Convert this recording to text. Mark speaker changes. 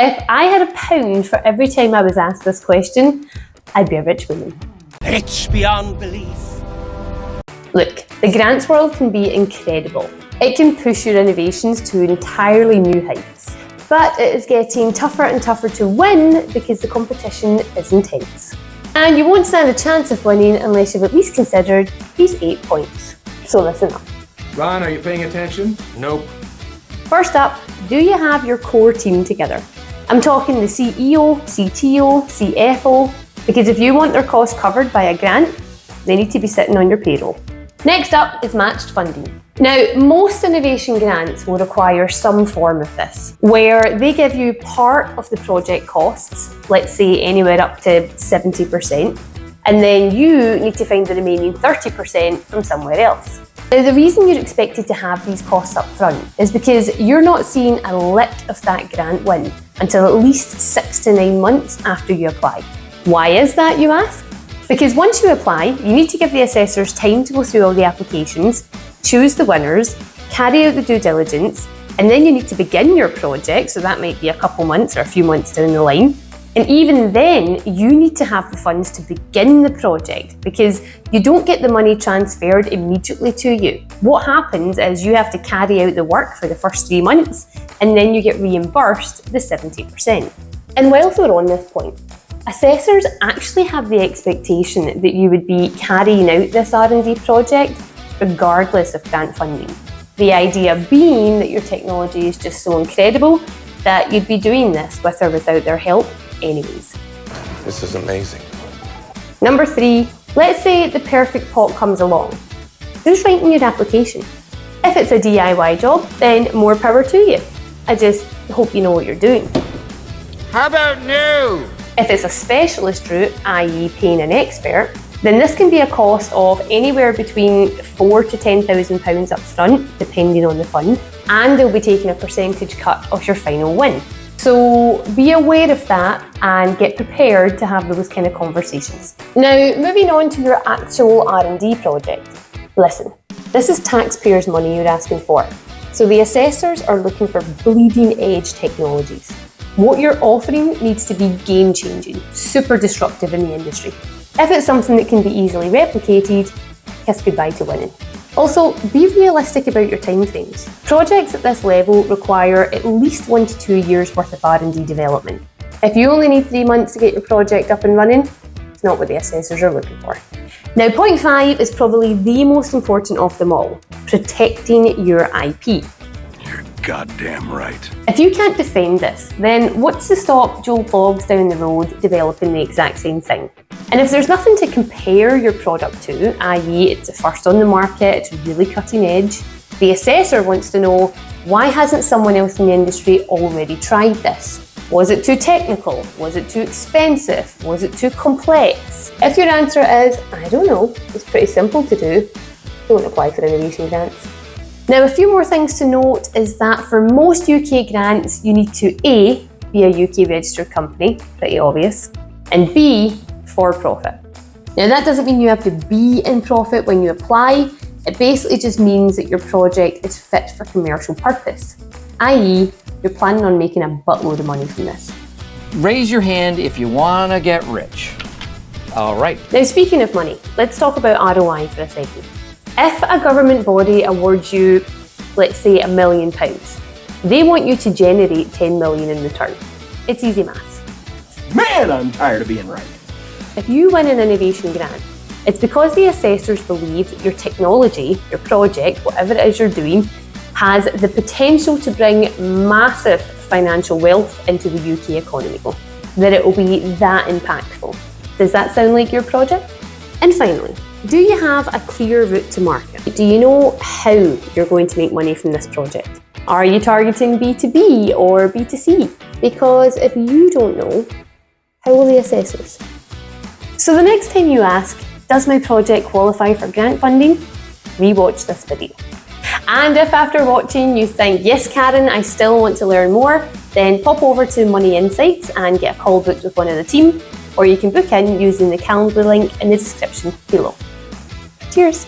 Speaker 1: If I had £1 for every time I was asked this question, I'd be a rich woman.
Speaker 2: Rich beyond belief.
Speaker 1: Look, the grants world can be incredible. It can push your innovations to entirely new heights. But it is getting tougher and tougher to win because the competition is intense. And you won't stand a chance of winning unless you've at least considered these 8 points. So listen up.
Speaker 3: Ron, are you paying attention?
Speaker 2: Nope.
Speaker 1: First up, do you have your core team together? I'm talking the CEO, CTO, CFO, because if you want their costs covered by a grant, they need to be sitting on your payroll. Next up is matched funding. Now, most innovation grants will require some form of this, where they give you part of the project costs, let's say anywhere up to 70%, and then you need to find the remaining 30% from somewhere else. Now, the reason you're expected to have these costs up front is because you're not seeing a lick of that grant win until at least 6 to 9 months after you apply. Why is that, you ask? Because once you apply, you need to give the assessors time to go through all the applications, choose the winners, carry out the due diligence, and then you need to begin your project, so that might be a couple months or a few months down the line. And even then, you need to have the funds to begin the project because you don't get the money transferred immediately to you. What happens is you have to carry out the work for the first 3 months and then you get reimbursed the 70%. And whilst we're on this point, assessors actually have the expectation that you would be carrying out this R&D project regardless of grant funding. The idea being that your technology is just so incredible that you'd be doing this with or without their help anyways.
Speaker 4: This is amazing.
Speaker 1: Number 3, let's say the perfect pot comes along. Who's writing your application? If it's a DIY job, then more power to you. I just hope you know what you're doing.
Speaker 2: How about new?
Speaker 1: If it's a specialist route, i.e. paying an expert, then this can be a cost of anywhere between £4,000 to £10,000 up front, depending on the fund, and they'll be taking a percentage cut of your final win. So be aware of that and get prepared to have those kind of conversations. Now, moving on to your actual R&D project. Listen, this is taxpayers' money you're asking for. So the assessors are looking for bleeding edge technologies. What you're offering needs to be game-changing, super disruptive in the industry. If it's something that can be easily replicated, kiss goodbye to winning. Also, be realistic about your timeframes. Projects at this level require at least 1 to 2 years worth of R&D development. If you only need 3 months to get your project up and running, it's not what the assessors are looking for. Now, point 5 is probably the most important of them all, protecting your IP.
Speaker 3: You're goddamn right.
Speaker 1: If you can't defend this, then what's to stop Joe Bloggs down the road developing the exact same thing? And if there's nothing to compare your product to, i.e. it's the first on the market, it's really cutting edge, the assessor wants to know, why hasn't someone else in the industry already tried this? Was it too technical? Was it too expensive? Was it too complex? If your answer is, I don't know, it's pretty simple to do, don't apply for innovation grants. Now, a few more things to note is that for most UK grants, you need to A, be a UK registered company, pretty obvious, and B, for profit. Now, that doesn't mean you have to be in profit when you apply. It basically just means that your project is fit for commercial purpose, i.e. you're planning on making a buttload of money from this.
Speaker 5: Raise your hand if you want to get rich. All right.
Speaker 1: Now, speaking of money, let's talk about ROI for a second. If a government body awards you, let's say £1 million, they want you to generate 10 million in return. It's easy maths.
Speaker 3: Man, I'm tired of being right.
Speaker 1: If you win an innovation grant, it's because the assessors believe that your technology, your project, whatever it is you're doing, has the potential to bring massive financial wealth into the UK economy, that it will be that impactful. Does that sound like your project? And finally, do you have a clear route to market? Do you know how you're going to make money from this project? Are you targeting B2B or B2C? Because if you don't know, how will the assessors? So the next time you ask, does my project qualify for grant funding? Rewatch this video. And if after watching you think, yes, Karen, I still want to learn more, then pop over to Money Insights and get a call booked with one of the team, or you can book in using the calendar link in the description below. Cheers.